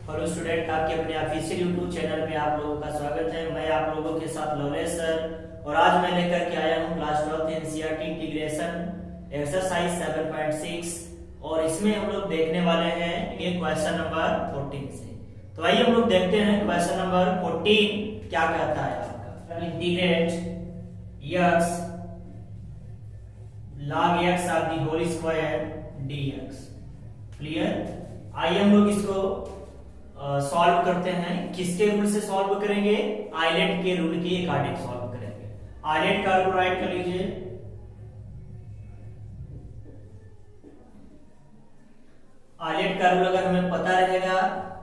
Hello student, आपके अपने official YouTube channel में आप लोगों का स्वागत है। मैं आप लोगों के साथ लवलेश सर, और आज मैं लेकर के आया हूँ क्लास 12 एनसीईआरटी इंटीग्रेशन एक्सरसाइज 7.6 और इसमें हम लोग देखने वाले हैं ये क्वेश्चन नंबर 14 से। तो आइए हम लोग देखते हैं क्वेश्चन नंबर 14 क्या कहता है आपका। Integrate x log x of the whole square dx। Clear. आइए हम लोग इसको सॉल्व करते हैं। किसके रूल से सॉल्व करेंगे? आइलेट के रूल के अकॉर्डिंग सॉल्व करेंगे। आइलेट का रूल राइट कर लीजिए। आइलेट का रूल अगर हमें पता रहेगा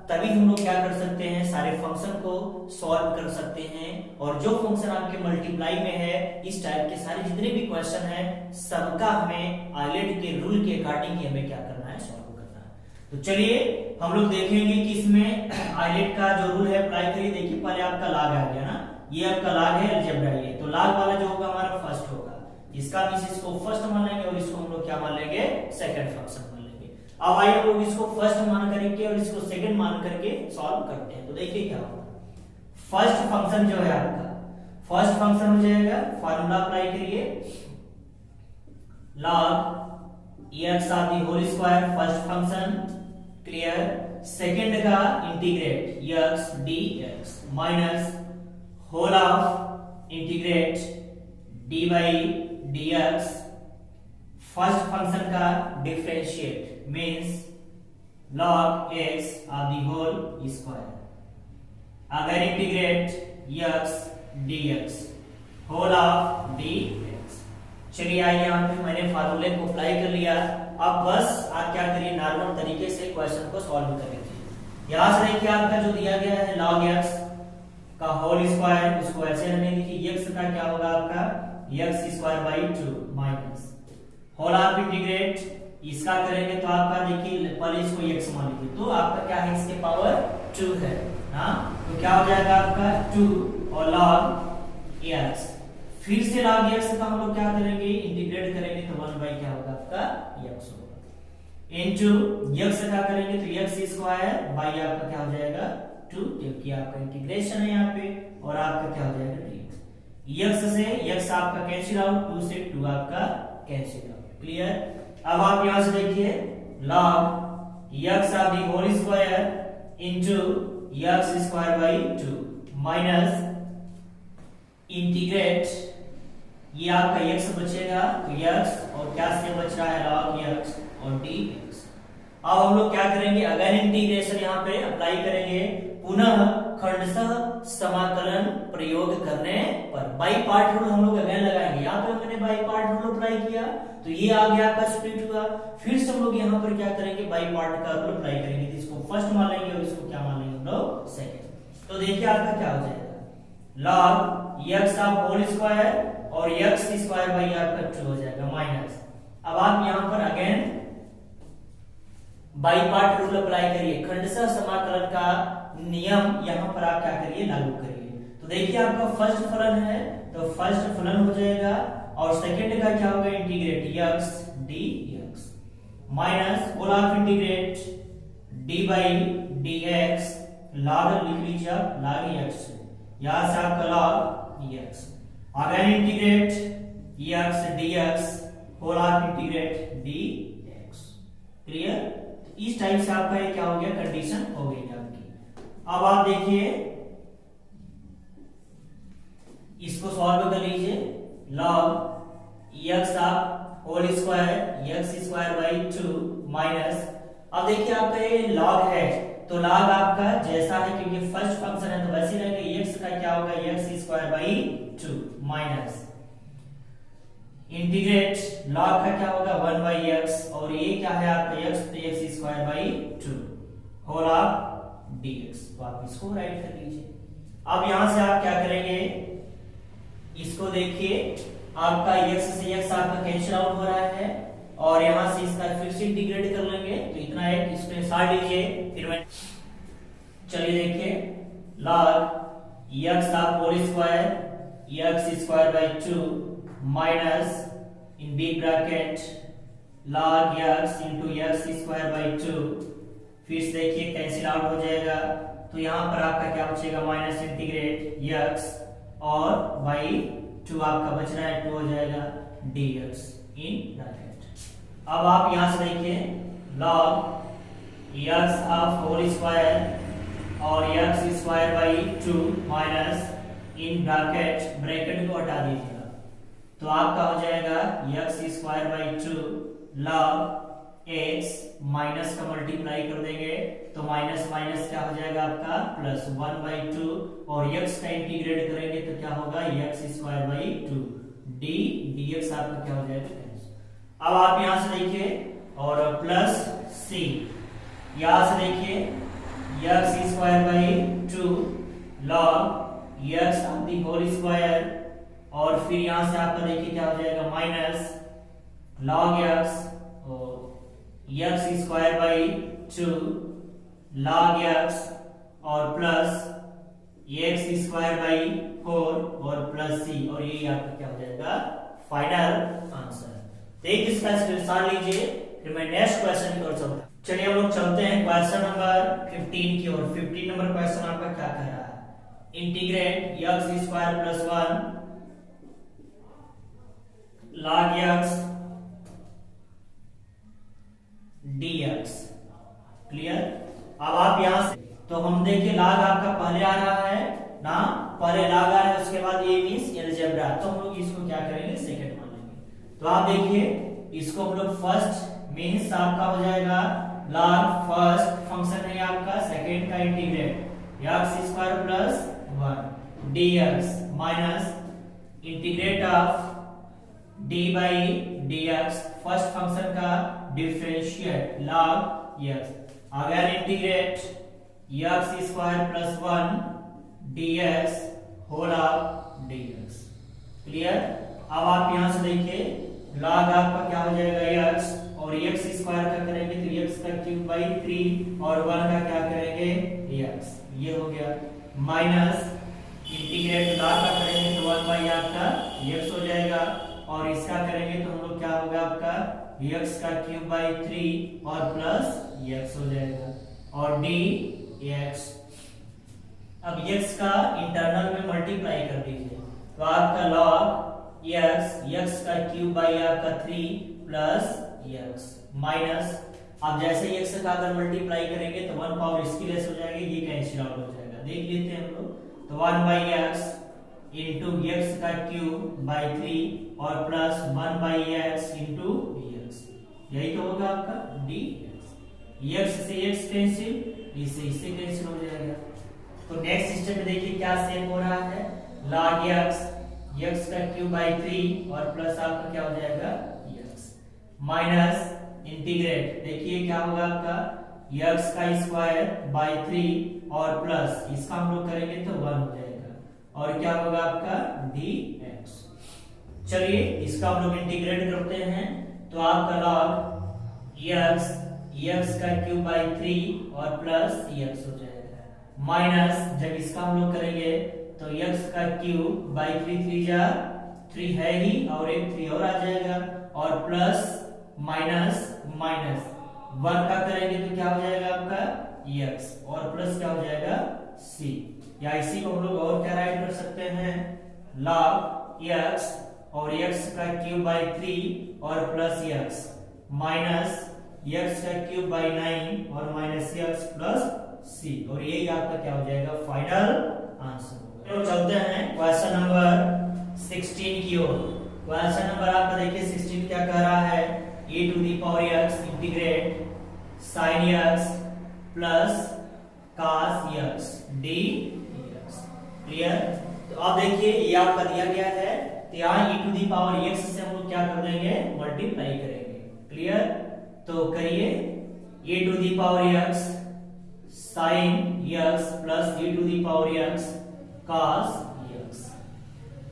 तभी हम लोग क्या कर सकते हैं, सारे फंक्शन को सॉल्व कर सकते हैं। और जो फंक्शन आपके मल्टीप्लाई में है, इस टाइप के सारे जितने भी क्वेश्चन हैं, सबका हमें आइलेट के रूल के अकॉर्डिंग ही हमें क्या करना है, सॉल्व करना है। तो चलिए हम लोग देखेंगे कि इसमें आइलेट का जो रूल है अप्लाई करिए। देखिए पहले आपका लॉग आ गया ना, ये आपका लॉग है अलजेब्रा। ये तो लॉग वाला जो होगा हमारा फर्स्ट होगा, इसका मींस इसको फर्स्ट मान लेंगे और इसको हम लोग क्या मान लेंगे, सेकंड फंक्शन मान लेंगे। अब आइए हम लोग इसको फर्स्ट मान करके और इसको सेकंड मान करके सॉल्व करते हैं। तो देखिए क्या होगा। फर्स्ट फंक्शन जो है आपका, फर्स्ट फंक्शन हो जाएगा, फार्मूला अप्लाई करिए, log x of the whole square first function. Clear. Second का integrate x dx minus whole of integrate dy dx। First function का differentiate means log x of the whole square. अगर integrate x dx whole of dx। चलिए आइए यहाँ पे मैंने फार्मूले को अप्लाई कर लिया। अब बस आप क्या करिए, नॉर्मल तरीके से क्वेश्चन को सॉल्व कर लीजिए। यहाँ से देखिए आपका जो दिया गया है log x का होल स्क्वायर, उसको ऐसे रहने दीजिए। x का क्या होगा आपका, x square by 2 minus whole of integrate इसका करेंगे तो आपका देखिए पहले इसको x मान लीजिए, तो आपका क्या है, इसके पावर 2 है। हाँ, तो क्या हो जाएगा आपका 2 और log x। फिर से log x का हम लोग क्या करेंगे, इंटीग्रेट करेंगे तो 1 बाई क्या होगा आपका x होगा। इनटू x का करेंगे तो x स्क्वायर बाई आपका क्या हो जाएगा 2, क्योंकि आपका इंटीग्रेशन है यहाँ पे, और आपका क्या हो जाएगा dx। x से x आपका कैंसिल आउट, 2 से 2 आपका कैंसिल आउट। क्लियर। अब आप यहां से देखिए log x of the whole square into x square by 2 minus integrate ये आपका x बचेगा तो x और क्या से बच रहा है log x और dx। अब हम लोग क्या करेंगे, अगर इंटीग्रेशन यहाँ पे अप्लाई करेंगे, पुनः खंडशः समाकलन प्रयोग करने पर बाई पार्ट रूल हम लोग अगेन लगाएंगे। यहाँ पे मैंने बाई पार्ट रूल अप्लाई किया तो ये आ गया आपका स्प्लिट हुआ। फिर से हम लोग यहाँ पर क्या करेंगे, बाई पार्ट का रूल अप्लाई करेंगे। तो इसको फर्स्ट मान लेंगे और इसको क्या मान लेंगे हम लोग, सेकेंड। तो देखिए आपका क्या हो जाएगा, log x of whole square और x स्क्वायर बाई आपका 2 हो जाएगा माइनस। अब आप यहां पर again by part rule apply करिए, खंडशः समाकलन का नियम यहां पर आप क्या करिए, लागू करिए। तो देखिए आपका फर्स्ट फलन है तो फर्स्ट फलन हो जाएगा, और सेकंड का क्या होगा, integrate x dx minus whole of integrate dy dx। log लिख लीजिए आप, log x यहां से आपका log x। Again integrate x dx whole of integrate dx। Clear. तो इस टाइप से आपका ये क्या हो गया, कंडीशन हो गई आपकी। अब आप देखिए इसको सॉल्व कर लीजिए, log x of whole square x square by 2 minus. अब देखिए आपका ये log है तो log आपका जैसा है, क्योंकि फर्स्ट फंक्शन है तो वैसे रहेगा। x का क्या होगा, x square by 2 minus integrate log का क्या होगा 1 बाई x, और ये क्या है आपका x, तो x square by 2 whole of dx। तो आप इसको राइट कर लीजिए। अब यहां से आप क्या करेंगे, इसको देखिए आपका x से x आपका कैंसिल आउट हो रहा है, और यहां से इसका फिर से इंटीग्रेट कर लेंगे तो इतना है, इसमें साइड लीजिए। फिर मैं चलिए देखिए log x of whole square x square by 2 minus in big bracket log x into x square by 2 फिर से देखिए कैंसिल आउट हो जाएगा, तो यहाँ पर आपका क्या बचेगा माइनस इंटीग्रेट यक्स और बाई 2 आपका बच रहा है 2 हो जाएगा dx इन ब्रैकेट। अब आप यहाँ से देखिए log x of whole square और x square by 2 minus in bracket को हटा दीजिएगा, तो आपका हो जाएगा x square by 2 log x minus का मल्टीप्लाई कर देंगे तो माइनस माइनस क्या हो जाएगा आपका प्लस 1/2 और x का इंटीग्रेट करेंगे तो क्या होगा x स्क्वायर बाई 2 dx आपका क्या हो जाएगा। अब आप यहां से देखिए और प्लस c, यहां से देखिए x square by 2 log x of the whole square और फिर यहां से आपका देखिए क्या हो जाएगा माइनस log x और x square by 2 log x और प्लस x स्क्वायर बाई 4 और प्लस c, और ये आपका क्या हो जाएगा फाइनल आंसर। तो एक इसका स्क्रीनशॉट लीजिए, फिर मैं नेक्स्ट क्वेश्चन की ओर चलता हूं। चलिए हम लोग चलते हैं क्वेश्चन नंबर 15 की ओर। 15 नंबर क्वेश्चन आपका क्या कह रहा है, integrate x square plus 1 log x dx। Clear. अब आप यहां से तो हम देखिए log आपका पहले आ रहा है ना, पहले log आ रहा है, उसके बाद ये मींस अलजेब्रा, तो हम लोग इसको क्या करेंगे सेकंड मान लेंगे। तो आप देखिए इसको हम लोग फर्स्ट मींस आपका हो जाएगा log फर्स्ट फंक्शन है आपका, सेकंड का integrate x square plus 1 dx minus integrate of d by dx first function का डिफरेंशिएट log x, अगर integrate x square plus 1 dx whole of dx। Clear. अब आप यहां से देखिए log आपका क्या हो जाएगा x और x स्क्वायर का करेंगे तो x का क्यूब बाई 3 और 1 का क्या करेंगे x, ये हो गया माइनस इंटीग्रेट log का करेंगे तो 1 बाई आपका x हो जाएगा और इसका करेंगे तो हम लोग क्या होगा आपका x का क्यूब बाई 3 और प्लस x हो जाएगा और dx। अब x का इंटरनल में मल्टीप्लाई कर दीजिए तो आपका log x का क्यूब बाई आपका 3 प्लस x माइनस, अब जैसे ही x का अगर मल्टीप्लाई करेंगे तो 1 पावर इसकी लेस हो जाएगी, ये कैंसिल आउट हो जाएगा, देख लेते हैं हम लोग। तो 1 बाई x इंटू x का क्यूब बाई 3 और plus 1 by x into x, यही तो होगा आपका dx। x से x कैंसिल, इससे कैंसिल हो जाएगा। तो नेक्स्ट स्टेप में देखिए क्या सेम हो रहा है, log x का क्यूब बाई 3 और प्लस आपका क्या हो जाएगा x माइनस इंटीग्रेट, देखिए क्या होगा आपका x का स्क्वायर बाई 3 और प्लस इसका हम लोग करेंगे तो 1 हो जाएगा और क्या होगा आपका dx। चलिए इसका हम लोग इंटीग्रेट करते हैं तो आपका log x का क्यूब बाई 3 और प्लस x हो जाएगा माइनस, जब इसका हम लोग करेंगे तो x का क्यूब बाई 3 जा 3 है ही और एक 3 और आ जाएगा और प्लस माइनस माइनस 1 का करेंगे तो क्या हो जाएगा आपका x और प्लस क्या हो जाएगा c, या इसी को हम लोग और क्या राइट कर सकते हैं log x और x का क्यूब बाई 3 और प्लस x माइनस x का क्यूब बाई 9 और माइनस x प्लस c, और यही आपका क्या हो जाएगा फाइनल आंसर। तो चलते हैं क्वेश्चन नंबर 16 की ओर। क्वेश्चन नंबर आपका देखिए 16 क्या कह रहा है, e to the power x integrate sin x plus cos x dx। Clear. तो अब देखिए ये आपका दिया गया है तो यहाँ e to the power x से हम लोग क्या कर देंगे मल्टीप्लाई करेंगे। क्लियर। तो करिए e to the power x sin x plus e to the power x cos x।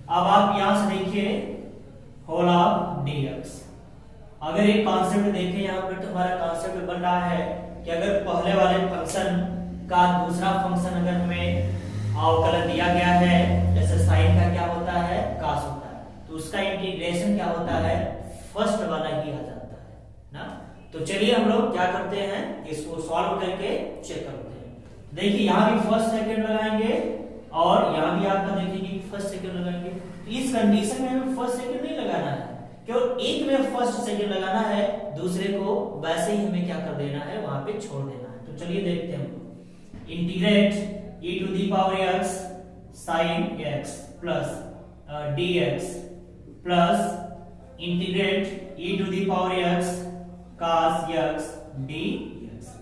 अब आप यहां से देखिए होल ऑफ dx, अगर एक कॉन्सेप्ट देखें यहाँ पर तो हमारा कॉन्सेप्ट बन रहा है कि अगर पहले वाले फंक्शन का दूसरा फंक्शन अगर हमें अवकलन दिया गया है, जैसे साइन का क्या होता है cos होता है, तो उसका इंटीग्रेशन क्या होता है फर्स्ट वाला ही आ जाता है ना। तो चलिए हम लोग क्या करते हैं, इसको सॉल्व करके चेक करते हैं। देखिए यहाँ भी फर्स्ट सेकंड लगाएंगे और यहाँ भी आपका देखिए फर्स्ट सेकंड लगाएंगे। तो इस कंडीशन में हमें फर्स्ट सेकंड नहीं लगाना है, केवल एक में फर्स्ट सेकंड लगाना है, दूसरे को वैसे ही हमें क्या कर देना है, वहां पे छोड़ देना है। तो चलिए देखते हैं हम। Integrate e to the power x sin x plus dx plus integrate e to the power x cos x dx।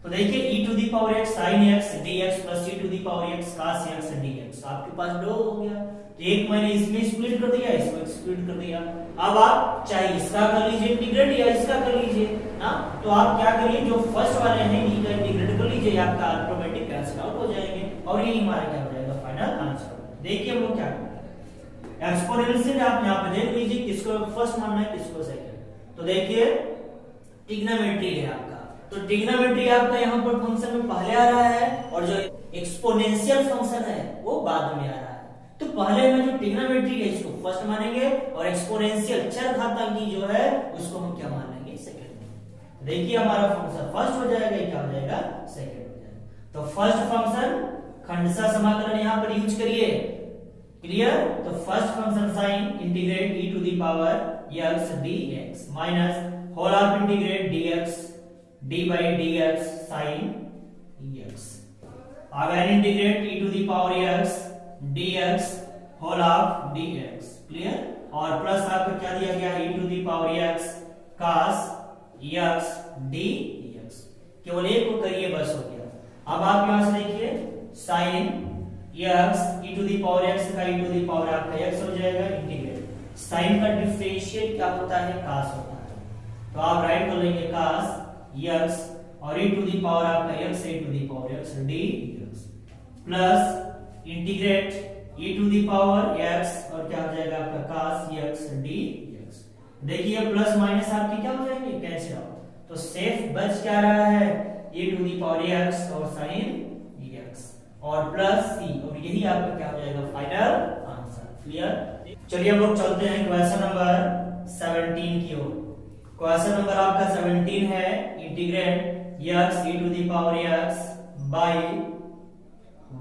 तो देखिए e to the power x sin x dx plus e to the power x cos x dx आपके पास दो हो गया। तो एक मैंने इसमें स्प्लिट कर दिया, इसमें स्प्लिट कर दिया। अब आप चाहे इसका कर लीजिए इंटीग्रेट या इसका कर लीजिए ना, तो आप क्या करिए, जो फर्स्ट वाले हैं इनका इंटीग्रेट कर लीजिए, आपका ऑटोमेटिक कैंसिल आउट हो जाएंगे और ये हमारा क्या हो जाएगा फाइनल आंसर। देखिए हम लोग क्या करेंगे, एक्सपोनेंशियल आप यहां पे देख लीजिए किसको फर्स्ट मानना है किसको सेकंड। तो देखिए ट्रिग्नोमेट्री है आपका, तो ट्रिग्नोमेट्री आपका यहाँ पर फंक्शन में पहले आ रहा है और जो एक्सपोनेंशियल फंक्शन है वो बाद में आ रहा है। तो पहले में जो ट्रिग्नोमेट्री है इसको फर्स्ट मानेंगे और एक्सपोनेंशियल चरघातांकी जो है उसको हम क्या मान लेंगे, सेकंड। देखिए हमारा फंक्शन फर्स्ट हो जाएगा, ये क्या हो जाएगा, सेकंड हो जाएगा। तो फर्स्ट फंक्शन खंडशः समाकलन यहाँ पर यूज करिए, क्लियर। तो first function sine integrate e to the power x dx minus whole of integrate dx d by dx sin x, again integrate e to the power x dx whole of dx, clear. और plus आपको क्या दिया गया है, e to the power x cos x dx, केवल एक को करिए बस हो गया। अब आप यहां से देखिए sin x e to the power x का e टू दी पावर आपका x हो जाएगा इंटीग्रेट। sin का डिफरेंशिएट क्या होता है, cos होता है, तो आप राइट कर लेंगे cos x और e टू दी पावर आपका x e to the power x dx plus integrate e to the power x और क्या हो जाएगा आपका cos x dx। देखिए प्लस माइनस आपके क्या हो जाएंगे, कैंसिल आउट। तो सेफ बच क्या रहा है, e to the power x और sin x और प्लस c, और यही आपका क्या हो जाएगा फाइनल आंसर, क्लियर। चलिए हम लोग चलते हैं क्वेश्चन नंबर 17 की ओर। क्वेश्चन नंबर आपका 17 है integrate x e to the power x by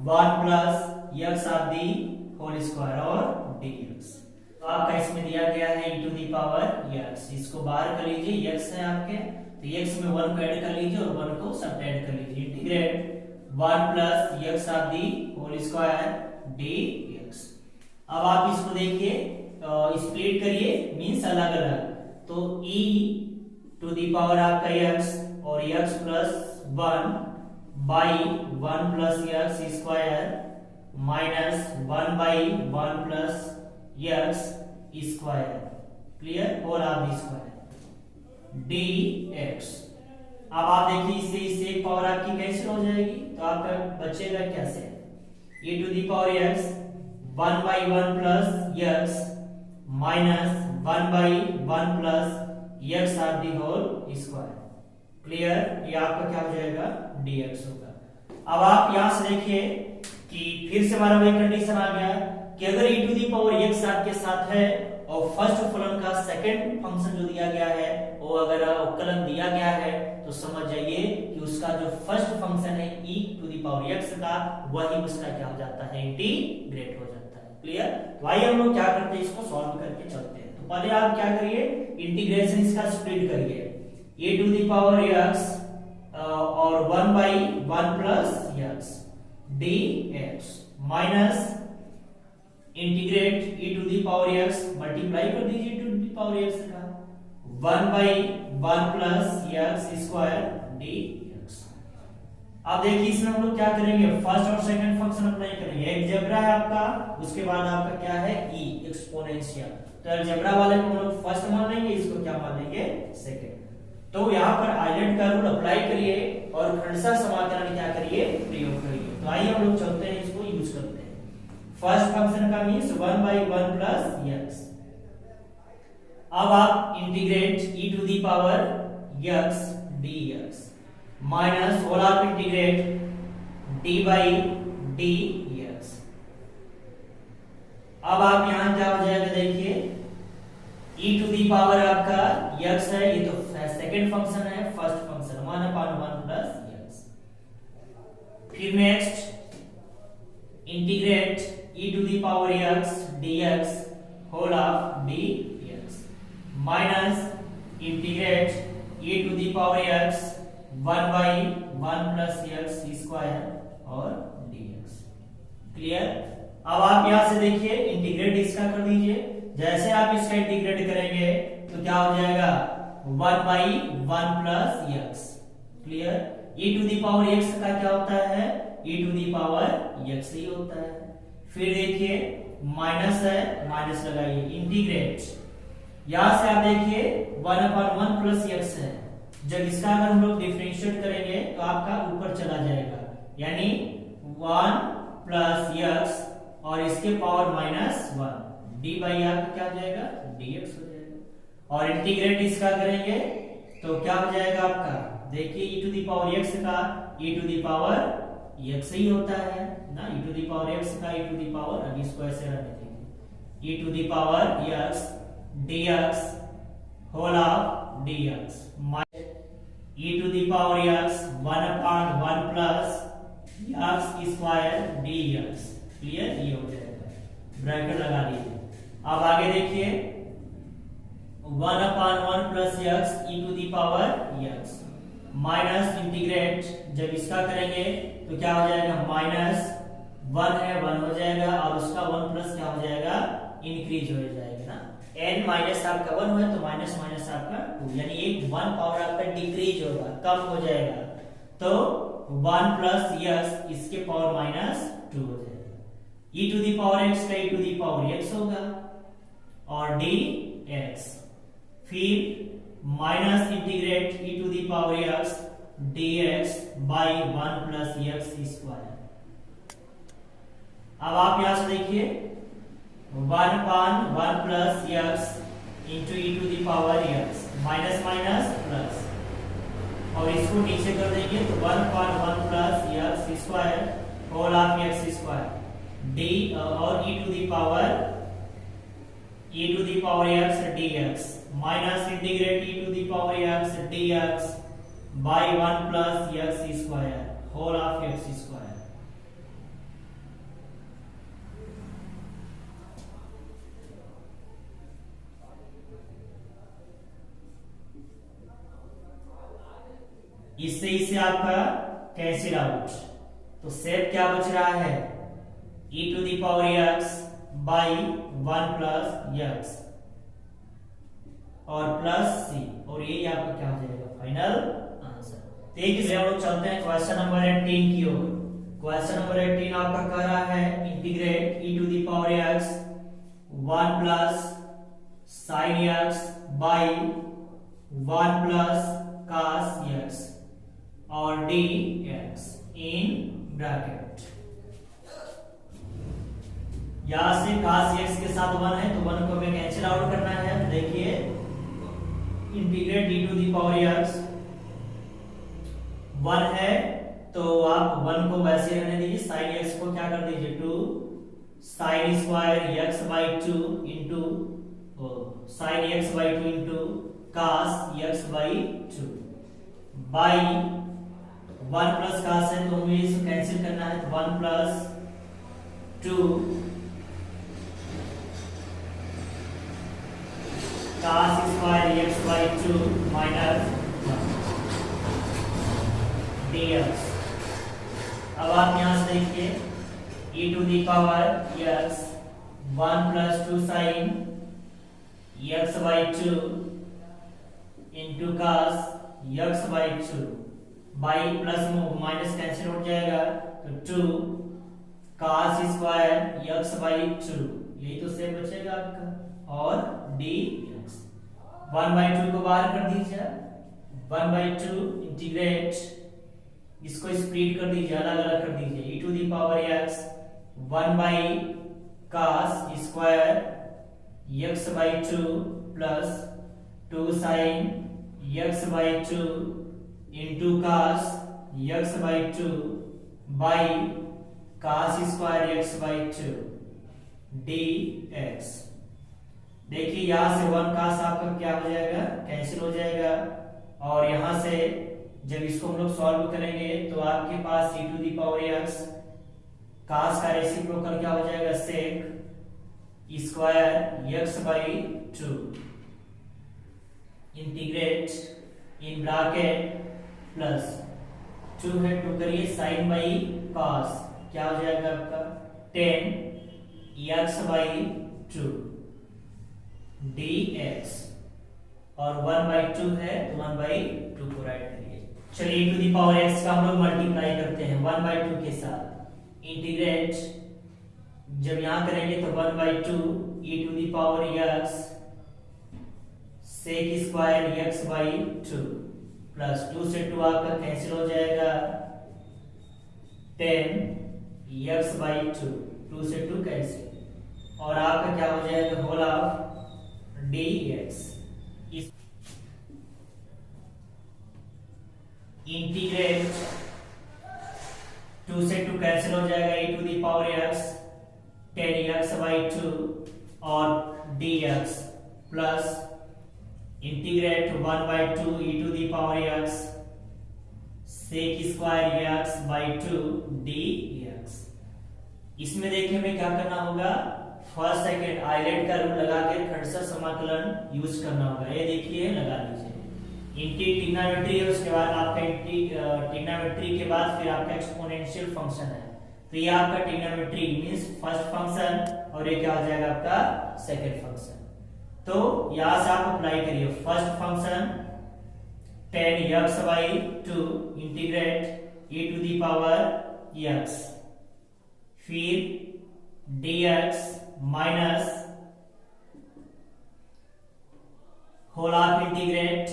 1 plus x of the whole square और dx। तो आपका इसमें दिया गया है e to the power x, इसको बाहर कर लीजिए, x है आपके, तो x में 1 को ऐड कर लीजिए और 1 को सब्ट्रैक्ट कर लीजिए। Integrate 1 plus x of the whole square dx। अब आप इसको देखिए स्प्लिट करिए, मींस अलग अलग, तो e टू दी पावर आपका x और x plus 1 by 1 plus x square minus 1 by 1 plus x square, clear, whole of the square dx। अब आप देखिए इससे एक पावर आपकी कैंसिल हो जाएगी, तो आपका बचेगा कैसे, e to the power x 1 by 1 plus x minus 1 by 1 plus x of the whole square, clear. ये आपका क्या हो जाएगा, dx होगा। अब आप यहां से देखिए कि फिर से हमारा वही कंडीशन आ गया कि अगर e to the power x आपके साथ है और फर्स्ट फलन का सेकंड फंक्शन जो दिया गया है वो अगर अवकलन दिया गया है, तो समझ जाइए कि उसका जो फर्स्ट फंक्शन है e to the power x का, वही उसका क्या हो जाता है, इंटीग्रेट हो जाता है, क्लियर। तो आइए हम लोग क्या करते हैं, इसको सॉल्व करके चलते हैं। तो पहले आप क्या करिए, इंटीग्रेशन इसका स्प्लिट करिए, e to the power x और 1 by 1 plus x dx minus integrate e to the power x, multiply कर दीजिए टू दी पावर x का 1 by 1 plus x square dx। अब देखिए इसमें हम लोग क्या करेंगे, फर्स्ट और सेकंड फंक्शन अप्लाई करेंगे। अलजेब्रा है आपका, उसके बाद आपका क्या है, e एक्सपोनेंशियल। तो अलजेब्रा वाले को हम लोग फर्स्ट मान लेंगे, इसको क्या मान लेंगे, सेकंड। तो यहाँ पर आइलैंड का रूल अप्लाई करिए और खंडशः समाकलन क्या करिए, प्रयोग करिए। तो आइए हम लोग चलते हैं, इसको यूज करते हैं। फर्स्ट फंक्शन का मींस 1 बाई 1 प्लस x। अब आप integrate e to the power x dx minus whole of integrate d by dx। अब आप यहां क्या हो जाएगा, देखिए e टू दी पावर आपका x है, ये तो सेकंड फंक्शन है, फिर next integrate e to the power x dx whole of dx minus integrate e to the power x 1 by 1 plus x square और dx। क्लियर। अब आप यहां से देखिए इंटीग्रेट इसका कर दीजिए। जैसे आप इसका इंटीग्रेट करेंगे तो क्या हो जाएगा 1 by 1 plus x। Clear. e to the power x का क्या होता है e to the power x ही होता है। फिर देखिए माइनस है, माइनस लगाइए, इंटीग्रेट यहां से आप देखिए 1/1 plus x है। जब इसका अगर हम लोग डिफरेंशिएट करेंगे तो आपका ऊपर चला जाएगा, यानी 1 plus x और इसके पावर -1 d बाई आपका क्या हो जाएगा dx हो जाएगा। और इंटीग्रेट इसका करेंगे तो क्या हो जाएगा आपका, देखिए e to the power x का e to the power x ही होता है ना, e to the power x का e टू द पावर, अब इसको ऐसे रहने दीजिए, e to the power x dx whole of dx e to the power x 1/1 plus x square dx। Clear, ये हो जाएगा, ब्रैकेट लगा दीजिए। अब आगे देखिए 1/1 plus x e to the power x minus integrate, जब इसका करेंगे तो क्या हो जाएगा -1 है 1 हो जाएगा और उसका 1 प्लस क्या हो जाएगा इंक्रीज हो जाएगा ना, n माइनस आपका 1 है तो माइनस माइनस आपका 2, यानी एक 1 पावर आपका डिक्रीज होगा, कम हो जाएगा, तो 1 प्लस x इसके पावर -2 हो जाएगा। e to the power x का e to the power x होगा और dx, फिर minus integrate e to the power x dx by 1 plus x square. अब आप यहां से देखिए 1/1 plus x into e to the power x minus minus plus, और इसको नीचे कर देंगे तो 1/1 plus x square whole of x square d और e to the power x dx minus integrate e to the power x dx by 1 plus x square whole of x square. इससे इसे आपका कैंसिल आउट, तो सेप क्या बच रहा है e to the power x by 1 plus x और plus c, और ये आपका क्या हो जाएगा फाइनल आंसर। तो एक हम लोग चलते हैं क्वेश्चन नंबर 18 की ओर। क्वेश्चन नंबर 18 आपका कह रहा है integrate e to the power x 1 plus sin x by 1 plus cos x और dx इन ब्रैकेट। यहां से cos x के साथ 1 है तो 1 को हमें कैंसिल आउट करना है। देखिए integrate e to the power x 1 है तो आप 1 को वैसे रहने दीजिए, sin x को क्या कर दीजिए 2 sin square x by 2 into sin x by 2 into cos x by 2 by 1 plus cos है तो हमें इसको कैंसिल करना है, तो 1 plus 2 cos square x by 2 minus dx। अब आप यहां से देखिए e to the power x 1 plus 2 sin x by 2 into cos x by 2 by plus minus cancel हो जाएगा तो 2 cos स्क्वायर x बाई 2, यही तो सेम बचेगा आपका, और dx 1 बाई 2 को बाहर कर दीजिए, 1 बाई 2 इंटीग्रेट इसको स्प्लिट कर दीजिए, अलग अलग कर दीजिए, e to the power x 1 by cos square x by 2 plus 2 sin x by 2 into cos x by 2 by cos square x by 2 dx। देखिए यहां से 1 cos आपका क्या हो जाएगा कैंसिल हो जाएगा, और यहां से जब इसको हम लोग सॉल्व करेंगे तो आपके पास e to the power x cos का रेसिप्रोकल क्या हो जाएगा sec square x by 2 integrate in bracket plus 2 है 2 करिए sin बाई cos क्या हो जाएगा आपका 10 x बाई 2 dx और 1/2 है तो 1/2 को राइट करिए। चलिए e to the power x का हम लोग मल्टीप्लाई करते हैं 1/2 के साथ इंटीग्रेट जब यहां करेंगे तो 1/2 e to the power x sec square x by 2 plus 2 से 2 आपका कैंसिल हो जाएगा 10 x बाई 2 2 से 2 कैंसिल और आपका क्या हो जाएगा होल ऑफ dx इंटीग्रेट 2 से 2 कैंसिल हो जाएगा e to the power x 10x by 2 और dx plus integrate 1/2 e to the power x sec square x by 2 dx। इसमें देखिए हमें क्या करना होगा फर्स्ट सेकंड आइलेट का रूल लगा के खंडशः समाकलन यूज करना होगा। ये देखिए लगा लीजिए इंटी ट्रिग्नोमेट्री है उसके बाद आपका इंटी ट्रिग्नोमेट्री के बाद फिर आपका एक्सपोनेंशियल फंक्शन है तो ये आपका ट्रिग्नोमेट्री मींस फर्स्ट फंक्शन और ये क्या हो जाएगा आपका सेकंड फंक्शन। तो यहां से आप अप्लाई करिए first function 10x by 2 integrate e to the power x फिर dx minus whole of integrate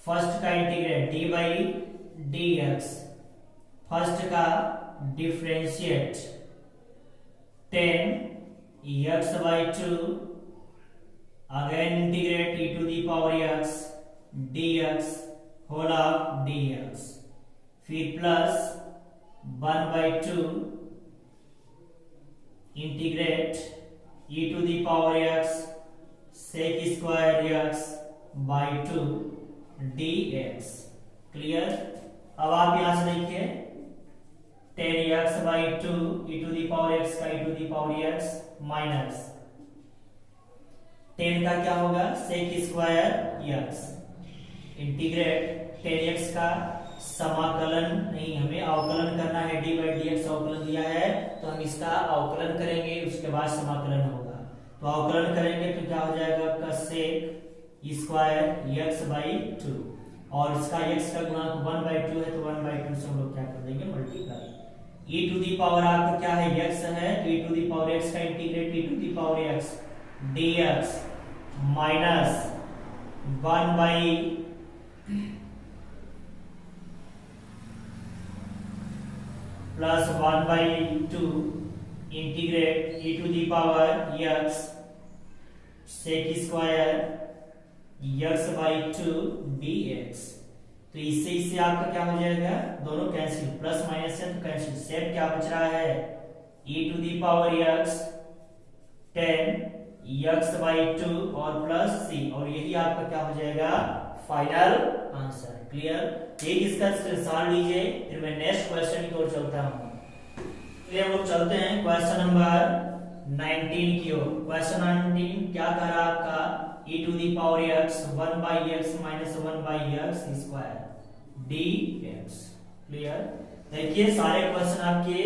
first का integrate d by dx first का differentiate 10x by 2 again integrate e to the power x dx whole of dx फिर plus 1/2 integrate e to the power x sec square x by 2 dx। Clear. अब आप यहां से देखिए 10x by 2 e to the power x का e to the power x minus 10 का क्या होगा sec square x integrate 10x का समाकलन नहीं हमें अवकलन करना है d बाई dx अवकलन दिया है तो हम इसका अवकलन करेंगे उसके बाद समाकलन होगा। तो अवकलन करेंगे तो क्या हो जाएगा आपका sec स्क्वायर x बाई 2 और इसका x का गुणांक 1/2 है तो 1/2 से हम लोग क्या कर देंगे multiply e to the power आपका क्या है x है तो e to the power x का integrate e to the power x dx minus 1 by plus 1/2 integrate e to the power x sec square x by 2 dx। तो इससे इससे आपका क्या हो जाएगा दोनों कैंसिल प्लस माइनस है तो कैंसिल सेट क्या बच रहा है e to the power x 10 x by 2 और प्लस c और यही आपका क्या हो जाएगा फाइनल आंसर। क्लियर। एक इसका स्क्रीनशॉट लीजिए फिर मैं नेक्स्ट क्वेश्चन की ओर चलता हूं। चलिए हम लोग चलते हैं क्वेश्चन नंबर 19 की ओर। क्वेश्चन 19 क्या कह रहा है आपका e to the power x 1/x minus 1/x square dx। Clear. देखिए सारे क्वेश्चन आपके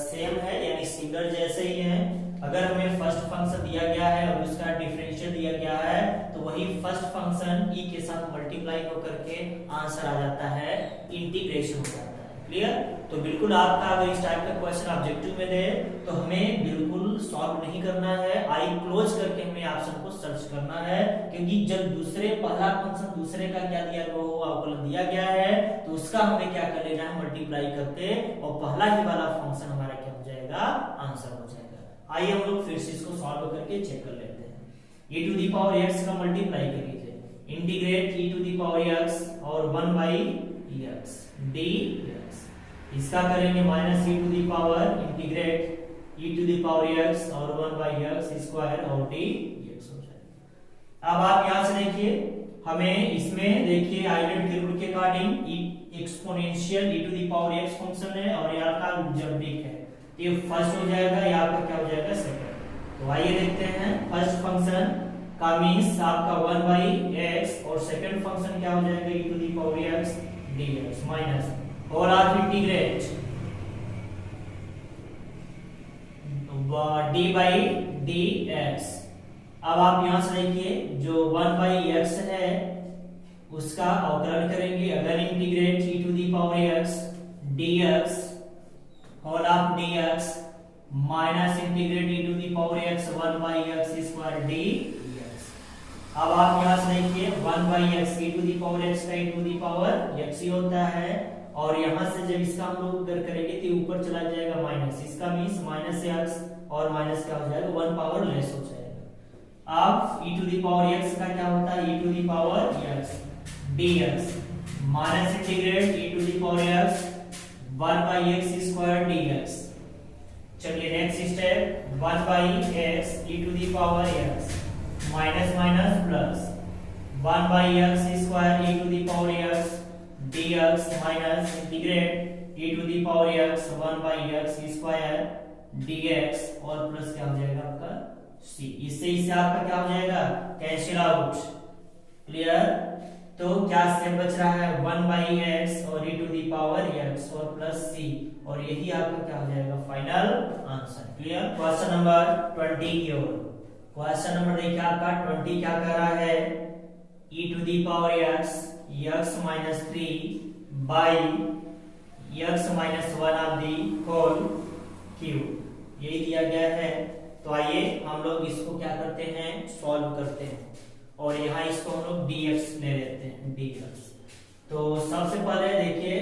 सेम है यानी सिमिलर जैसे ही हैं। अगर हमें फर्स्ट फंक्शन दिया गया है और उसका डिफरेंशियल दिया गया है तो वही फर्स्ट फंक्शन e के साथ मल्टीप्लाई होकर के आंसर आ जाता है इंटीग्रेशन हो जाता है। क्लियर। तो बिल्कुल आपका अगर इस टाइप का क्वेश्चन ऑब्जेक्टिव में दे तो हमें बिल्कुल सॉल्व नहीं करना है आई क्लोज करके हमें ऑप्शन को सर्च करना है क्योंकि जब दूसरे पहला फंक्शन दूसरे का क्या दिया गया हो अवकलन दिया गया है तो उसका हमें क्या कर लेना है मल्टीप्लाई करके और पहला ही वाला फंक्शन हमारा क्या हो जाएगा आंसर हो जाएगा। आइए हम लोग फिर से इसको सॉल्व करके चेक कर लेते हैं। e to the power x का मल्टीप्लाई कर लीजिए integrate e to the power x और 1/x dx इसका करेंगे minus e to the power integrate e to the power x और 1/x स्क्वायर और dx हो जाएगा। अब आप यहां से देखिए हमें इसमें देखिए आइलेट के रूल के according exponential e to the power x function है और यहाँ का अलजेब्रिक है, ये फर्स्ट हो जाएगा, यहाँ का क्या हो जाएगा सेकंड। तो आइए देखते हैं फर्स्ट फंक्शन का मींस आपका 1/x और सेकंड फंक्शन क्या हो जाएगा e to the power x dx minus whole of integrate d/dx। अब आप यहां से देखिए जो 1/x है उसका अवकलन करेंगे, अगर integrate e to the power x dx whole of dx minus integrate e to the power x 1/x square dx। अब आप यहां से देखिए 1/x e to the power x का e to the power x ही होता है और यहां से जब इसका हम लोग अगर करेंगे तो ऊपर चला जाएगा माइनस, इसका मींस माइनस x और माइनस क्या हो जाएगा 1 पावर लेस हो जाएगा। अब e to the power x का क्या होता है e to the power x dx minus integrate e to the power x 1/x square dx। चलिए next step 1/x e to the power x minus minus plus 1/x square e to the power x dx minus integrate e to the power x 1/x square dx और plus क्या हो जाएगा आपका c। इससे आपका क्या हो जाएगा कैंसिल आउट, क्लियर। तो क्या स्टेप बच रहा है 1/x और e to the power x और प्लस c और यही आपका क्या हो जाएगा final answer, clear. Question number 20 की ओर। क्वेश्चन नंबर देखिए आपका 20 क्या कह रहा है e to the power x x minus 3 by x minus 1 of the whole cube, यही दिया गया है। तो आइए हम लोग इसको क्या करते हैं सॉल्व करते हैं और यहाँ इसको हम लोग dx ले लेते हैं dx। तो सबसे पहले देखिए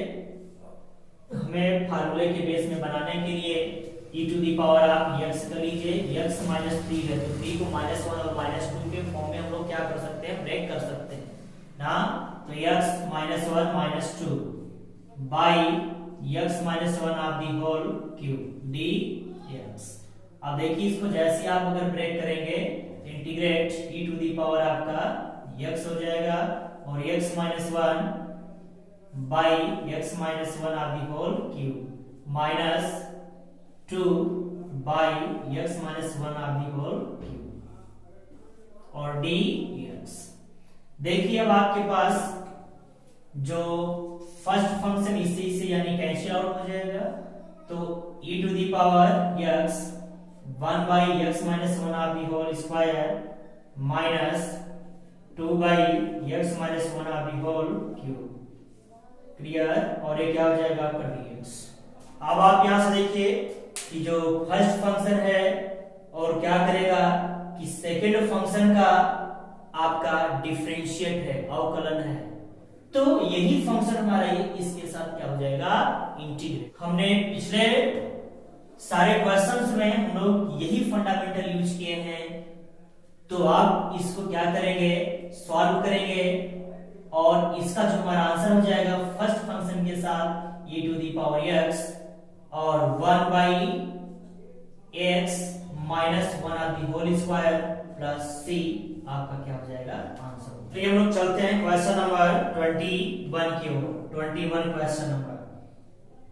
हमें फार्मूले के बेस में बनाने के लिए e टू द पावर आप x कर लीजिए, x minus 3 है तो 3 को -1 और -2 के फॉर्म में हम लोग क्या कर सकते हैं ब्रेक कर सकते हैं ना। तो x -1 -2 by x -1 of the whole cube dx। अब देखिए इसको जैसे आप अगर ब्रेक करेंगे integrate e to the power आपका x हो जाएगा और x -1 by x -1 of the whole cube minus 2 by x -1 of the whole cube और dx। देखिए अब आपके पास जो फर्स्ट फंक्शन इससे यानी कैंसिल आउट हो जाएगा, तो e to the power x 1/x -1 of the whole square minus 2/x -1 of the whole cube, clear. और ये क्या हो जाएगा आपका dx। अब आप यहां से देखिए कि जो फर्स्ट फंक्शन है और क्या करेगा कि सेकंड फंक्शन का आपका डिफरेंशिएट है अवकलन है, तो यही फंक्शन हमारा इसके साथ क्या हो जाएगा इंटीग्रेट। हमने पिछले सारे क्वेश्चंस में हम लोग यही फंडामेंटल यूज किए हैं। तो आप इसको क्या करेंगे सॉल्व करेंगे और इसका जो हमारा आंसर हो जाएगा फर्स्ट फंक्शन के साथ e to the power x और 1/x -1 of the whole square plus c आपका क्या हो जाएगा आंसर। तो ये हम लोग चलते हैं क्वेश्चन नंबर 21 की ओर। 21 question number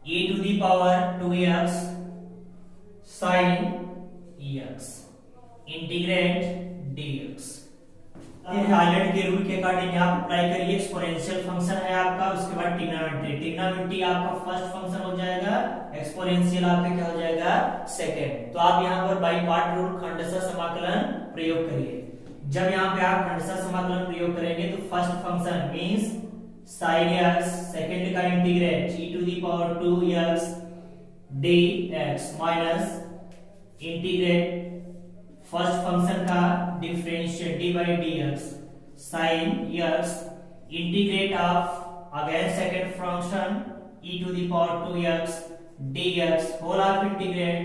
e to the power 2x sin x integrate dx। ILATE के रूल के अकॉर्डिंग आप अप्लाई करिए। एक्सपोनेंशियल फंक्शन है आपका, उसके बाद ट्रिग्नोमेट्री आपका फर्स्ट फंक्शन हो जाएगा, एक्सपोनेंशियल आपका क्या हो जाएगा सेकंड। तो आप यहाँ पर बाई पार्ट रूल खंडशः समाकलन प्रयोग करिए। जब यहाँ पे आप खंडशः समाकलन प्रयोग करेंगे तो first function means sin x, second का integrate e to the power 2x dx minus integrate first function का differentiate d/dx sin x integrate of again second function e to the power 2x dx whole of integrate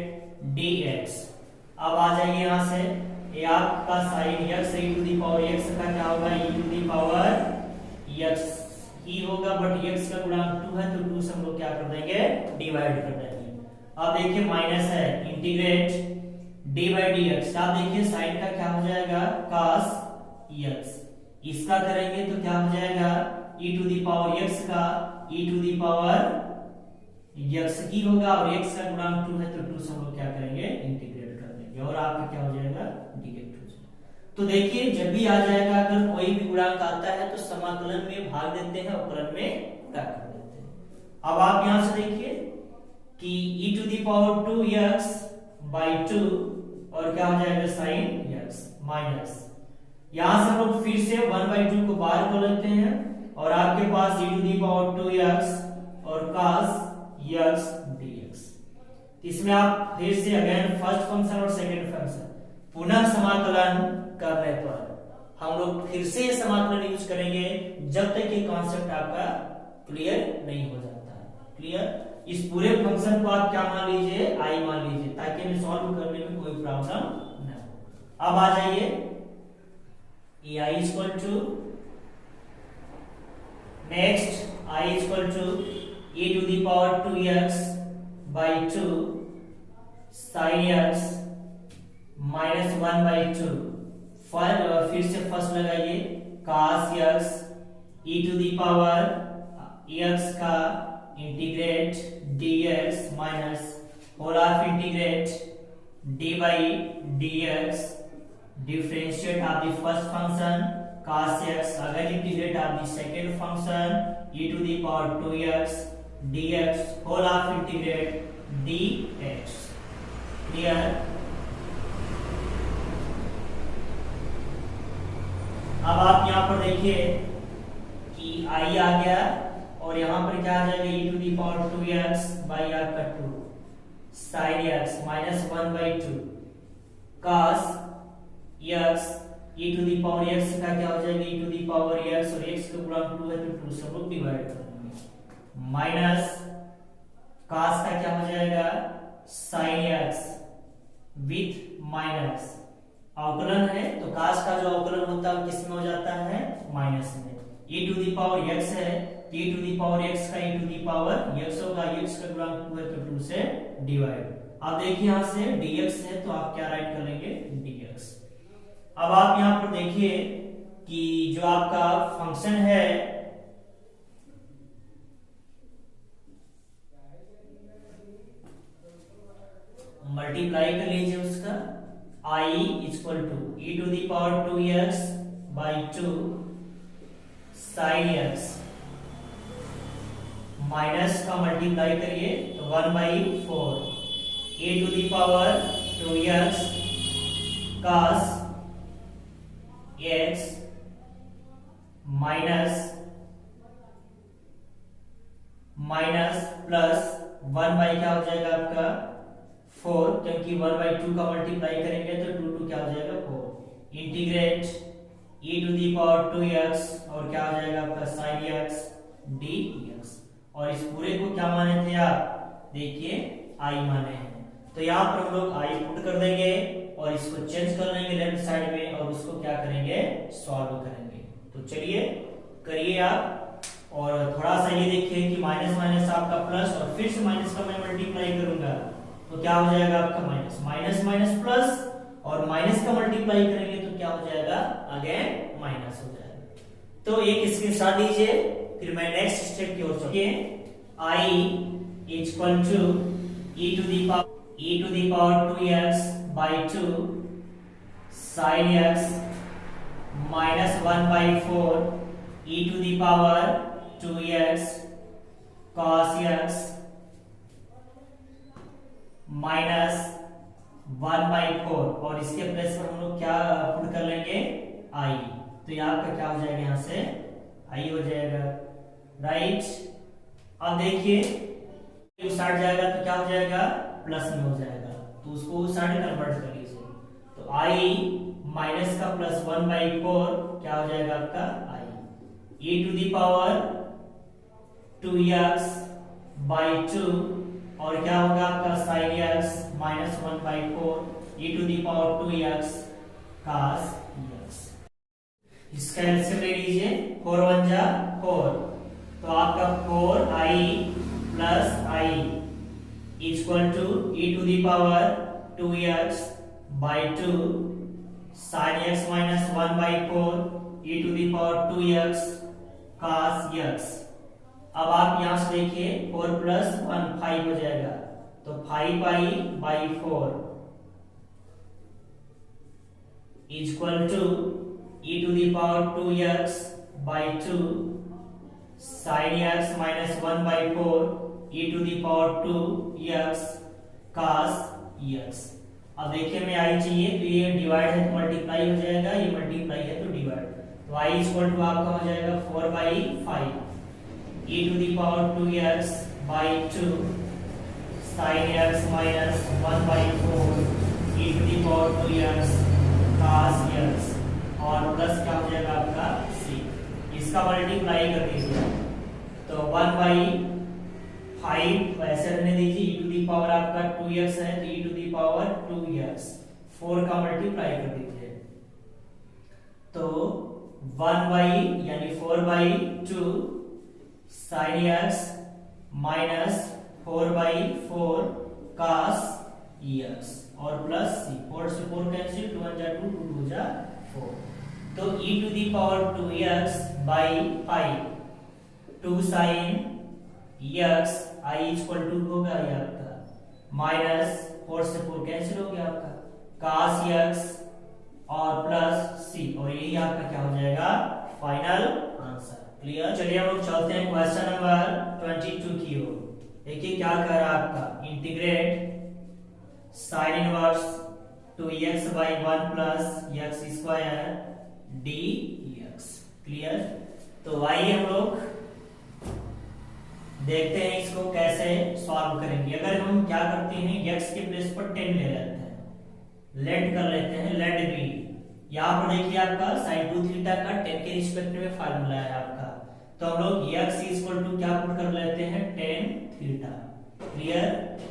dx। अब आ जाइए यहां से ये आपका sin x e to the power x का क्या होगा e to the power x ही होगा, बट x का गुणांक 2 है तो 2 से हम लोग क्या कर देंगे डिवाइड कर देंगे। अब देखिए माइनस है इंटीग्रेट d/dx। आप देखिए साइन का क्या हो जाएगा cos x, इसका करेंगे तो क्या हो जाएगा e to the power x का e to the power x की होगा और x का गुणांक 2 है तो 2 से हम लोग क्या करेंगे इंटीग्रेट कर देंगे और आपका क्या हो जाएगा dx हो जाएगा। तो देखिए जब भी आ जाएगा अगर कोई भी गुणांक आता है तो समाकलन में भाग देते हैं अवकलन में क्या कर देते हैं। अब आप यहां से देखिए कि e to the power 2x by 2 और क्या हो जाएगा sin x माइनस यहां से हम लोग फिर से 1/2 को बाहर कर लेते हैं और आपके पास e to the power 2x और cos x dx। इसमें आप फिर से अगेन फर्स्ट फंक्शन और सेकंड फंक्शन पुनः समाकलन करने पर हम लोग फिर से समाकलन यूज करेंगे जब तक ये कॉन्सेप्ट आपका क्लियर नहीं हो जाता है। क्लियर, इस पूरे फंक्शन को आप क्या मान लीजिए i मान लीजिए ताकि हमें सॉल्व करने में कोई प्रॉब्लम ना हो। अब आ जाइए i equal to next i equal to e to the power 2x by 2 sin x minus 1/2 फिर से फर्स्ट लगाइए cos x e to the power x का integrate dx minus whole of integrate d by dx differentiate of the first function cos x again integrate of the second function e to the power 2x dx whole of integrate dx। clear, अब आप यहाँ पर देखिए कि i आ गया और यहाँ पर क्या आ जाएगा e to the power 2x by r का 2 sin x minus 1/2 cos x e to the power x का क्या हो जाएगा e to the power x और x का गुणांक 2 है तो 2 से लोग डिवाइड कर देंगे माइनस cos का क्या हो जाएगा sin x विथ माइनस अवकलन है तो cos का जो अवकलन होता है किस में हो जाता है माइनस में e to the power x है e to the power x का e to the power x होगा x का गुणांक 2 है तो 2 से डिवाइड। अब देखिए यहां से dx है तो आप क्या राइट कर लेंगे dx। अब आप यहां पर देखिए कि जो आपका फंक्शन है मल्टीप्लाई कर लीजिए उसका i equal to e to the power 2x by 2 sin x minus का मल्टीप्लाई करिए तो 1/4 e to the power 2x cos x minus plus 1 by क्या हो जाएगा आपका 4 क्योंकि 1/2 का मल्टीप्लाई करेंगे तो 2 क्या हो जाएगा 4 integrate e to the power 2x और क्या हो जाएगा आपका sin x dx और इस पूरे को क्या माने थे आप देखिए i माने हैं तो यहाँ पर हम लोग i पुट कर देंगे और इसको चेंज कर लेंगे लेफ्ट साइड में और उसको क्या करेंगे सॉल्व करेंगे। तो चलिए करिए आप और थोड़ा सा ये देखिए कि माइनस माइनस आपका प्लस और फिर से माइनस का मैं मल्टीप्लाई करूंगा तो क्या हो जाएगा आपका माइनस माइनस माइनस प्लस और माइनस का मल्टीप्लाई करेंगे तो क्या हो जाएगा अगेन माइनस हो जाएगा। तो एक स्क्रीनशॉट लीजिए फिर मैं नेक्स्ट स्टेप की ओर चलिए i equal to e to the power 2x by 2 sin x minus 1/4 e to the power 2x cos x minus 1/4 और इसके प्लेस पर हम लोग क्या पुट कर लेंगे i तो ये आपका क्या हो जाएगा यहाँ से i हो जाएगा राइट। अब देखिए साइड जाएगा तो क्या हो जाएगा प्लस में हो जाएगा तो उसको उस साइड कन्वर्ट कर लीजिए तो i माइनस का प्लस 1/4 क्या हो जाएगा आपका i e to the power 2x by 2 और क्या होगा आपका sin x minus 1/4 e to the power 2x cos x। इसका एलसीएम ले लीजिए 4 1 जा 4 तो आपका 4i plus i equal to e to the power 2x by 2 sin x minus 1/4 e to the power 2x cos x। अब आप यहां से देखिए 4 प्लस 1 5 हो जाएगा, तो 5 pi by 4 equal to e to the power 2x by 2 sin x minus 1 by 4 e to the power 2x cos x। अब देखिए हमें i चाहिए, तो ये डिवाइड है तो मल्टीप्लाई हो जाएगा, ये मल्टीप्लाई है तो डिवाइड, तो i इक्वल टू आपका हो जाएगा 4 by 5 e to the power 2x by 2 sin x minus 1 by 4 e to the power 2x cos x और प्लस क्या हो जाएगा आपका c। इसका मल्टीप्लाई कर दीजिए, तो 1 बाई 5 ऐसे रहने दीजिए, e टू द पावर आपका 2x है तो e to the power 2x 4 का मल्टीप्लाई कर दीजिए, तो 1 बाई यानी 4 by 2 sin x minus 4 by 4 cos x और प्लस c। 4 से 4 कैंसिल, 2 जा 2 2 जा 4, तो e to the power 2x by 5 2 sin x i equal to होगा ये आपका माइनस 4 से 4 कैंसिल हो गया आपका cos x और प्लस c, और यही आपका क्या हो जाएगा फाइनल आंसर। क्लियर। चलिए हम लोग चलते हैं क्वेश्चन नंबर 22 की ओर। देखिए क्या कर रहा है आपका, integrate sine inverse 2x by 1 plus x square dx। Clear. तो आइए हम लोग देखते हैं इसको कैसे सॉल्व करेंगे। अगर हम क्या करते हैं, x के प्लेस पर 10 ले लेते हैं, लेट कर लेते हैं, लेट बी। यहाँ पर देखिए आपका sin 2 थीटा का 10 के रिस्पेक्ट में फार्मूला है आपका, तो हम लोग x इक्वल टू क्या पुट कर लेते हैं 10 थीटा। क्लियर।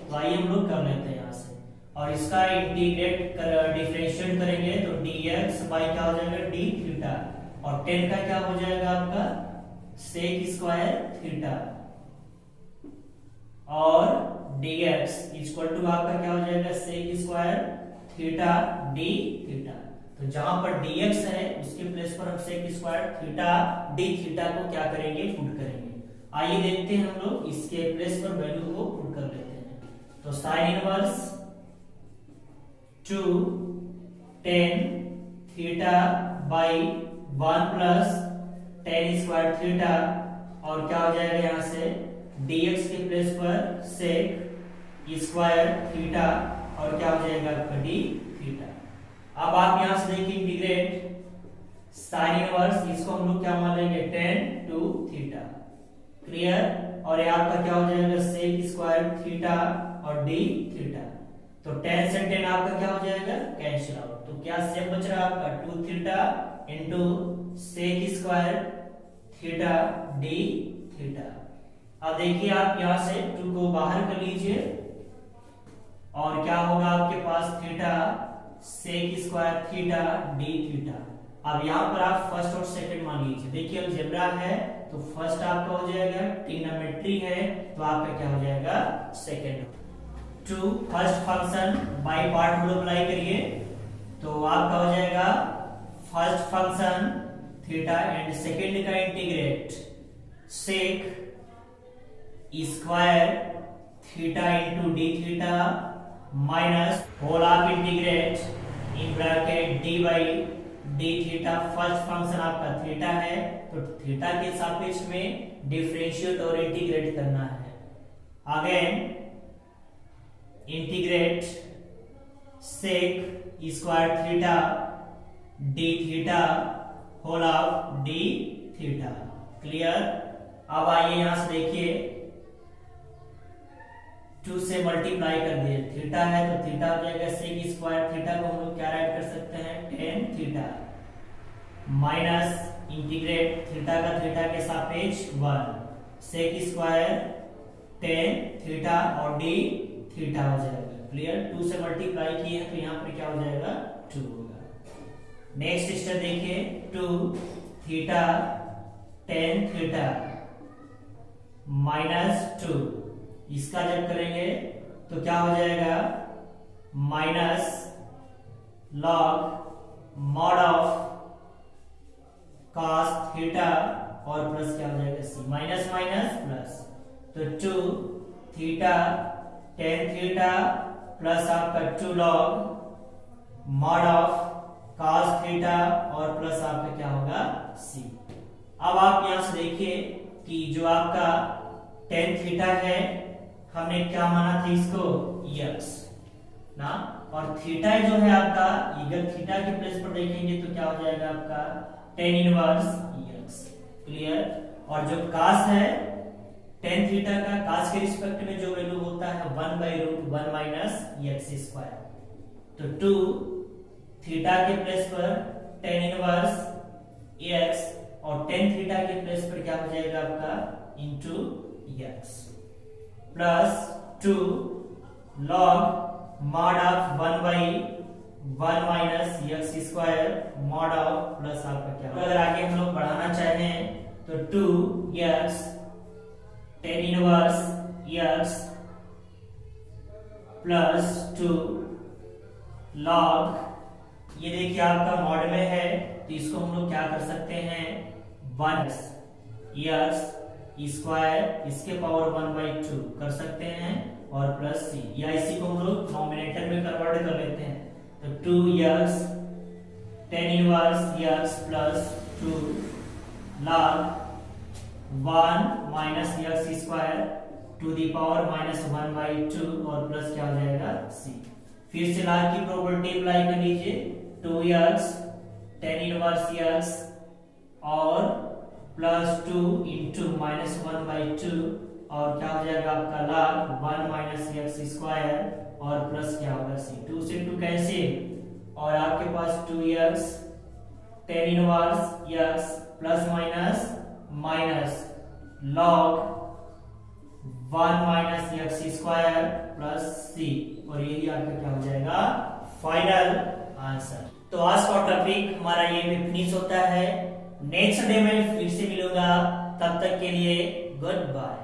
तो आइए हम लोग कर लेते हैं यहाँ से, और इसका इंटीग्रेट कर डिफरेंशिएट करेंगे तो dx बाई क्या हो जाएगा d थीटा, और 10 का क्या हो जाएगा आपका sec स्क्वायर थीटा, और dx इक्वल टू आपका क्या हो जाएगा sec square theta d theta. तो जहां पर dx है उसके प्लेस पर हम sec square theta d theta को क्या करेंगे पुट करेंगे। आइए देखते हैं हम लोग इसके प्लेस पर वैल्यू को पुट कर लेते हैं, तो sin inverse 2 10 theta by 1 plus 10 square theta, और क्या हो जाएगा यहाँ से dx के प्लेस पर sec स्क्वायर थीटा, और क्या हो जाएगा आपका d थीटा। अब आप यहां से देखिए इंटीग्रेट साइन इनवर्स, इसको हम लोग क्या मान लेंगे 10 टू थीटा। क्लियर। और ये आपका क्या हो जाएगा sec स्क्वायर थीटा और d थीटा, तो 10 से 10 आपका क्या हो जाएगा कैंसिल आउट, तो क्या सेम बच रहा है आपका 2 theta into sec square theta d theta. अब देखिए आप यहां से 2 को बाहर कर लीजिए, और क्या होगा आपके पास theta sec square theta d theta. अब यहाँ पर आप फर्स्ट और सेकंड मान लीजिए। देखिए अलजेब्रा है तो फर्स्ट आपका हो जाएगा, ट्रिग्नोमेट्री है तो आपका क्या हो जाएगा second. To first function by part multiply करिए, तो आपका हो जाएगा first function theta and second का integrate sec square theta into d theta minus whole of integrate in bracket d by d theta. First function आपका theta है तो theta के सापेक्ष में डिफरेंशिएट और इंटीग्रेट करना है। Again integrate sec square theta d theta whole of d theta. Clear. अब आइए यहां से देखिए 2 से मल्टीप्लाई कर दिए, थीटा है तो थीटा हो जाएगा sec स्क्वायर थीटा को हम लोग क्या राइट कर सकते हैं 10 थीटा माइनस इंटीग्रेट थीटा का थीटा के सापेक्ष 1 sec स्क्वायर 10 थीटा और d थीटा हो जाएगा। क्लियर। 2 से मल्टीप्लाई किए हैं तो यहाँ पर क्या हो जाएगा 2 होगा। नेक्स्ट स्टेप देखिए 2 थीटा 10 थीटा माइनस 2, इसका जब करेंगे तो क्या हो जाएगा minus log mod of cos theta और प्लस क्या हो जाएगा सी, माइनस माइनस प्लस, तो 2 थीटा tan थीटा प्लस आपका 2 log mod of cos theta और प्लस आपका क्या होगा सी। अब आप यहां से देखिए कि जो आपका tan थीटा है हमने क्या माना था इसको x ना, और थीटा जो है आपका अगर थीटा के प्लेस पर देखेंगे तो क्या हो जाएगा आपका tan इनवर्स x, क्लियर। और जो cos है tan थीटा का cos के रिस्पेक्ट में जो वैल्यू होता है 1/√1 माइनस x स्क्वायर, तो 2 थीटा के प्लेस पर tan इनवर्स x और tan थीटा के प्लेस पर क्या हो जाएगा आपका into x plus 2 log mod of 1/1 minus x square mod of plus आपका क्या, अगर आगे हम लोग बढ़ाना चाहें तो 2x tan inverse x plus 2 log, ये देखिए आपका मॉड में है तो इसको हम लोग क्या कर सकते हैं 1 x स्क्वायर इसके पावर 1/2 कर सकते हैं और प्लस सी, या इसी को हम लोग नॉमिनेटर में कन्वर्ट कर लेते हैं तो 2x tan inverse x plus 2 log 1 minus x square to the power -1/2 और प्लस क्या हो जाएगा सी। फिर से log की प्रॉपर्टी अप्लाई कर लीजिए, 2x tan इनवर्स x और प्लस 2 इंटू -1/2 और क्या हो जाएगा आपका log 1 माइनस x स्क्वायर और प्लस क्या होगा सी, 2 से 2 कैंसिल और आपके पास 2x tan inverse x plus minus log 1 minus x square plus C, और यही आपका क्या हो जाएगा फाइनल आंसर। तो आज का टॉपिक हमारा ये में फिनिश होता है। नेक्स्ट डे में फिर से मिलूंगा, तब तक के लिए गुड बाय।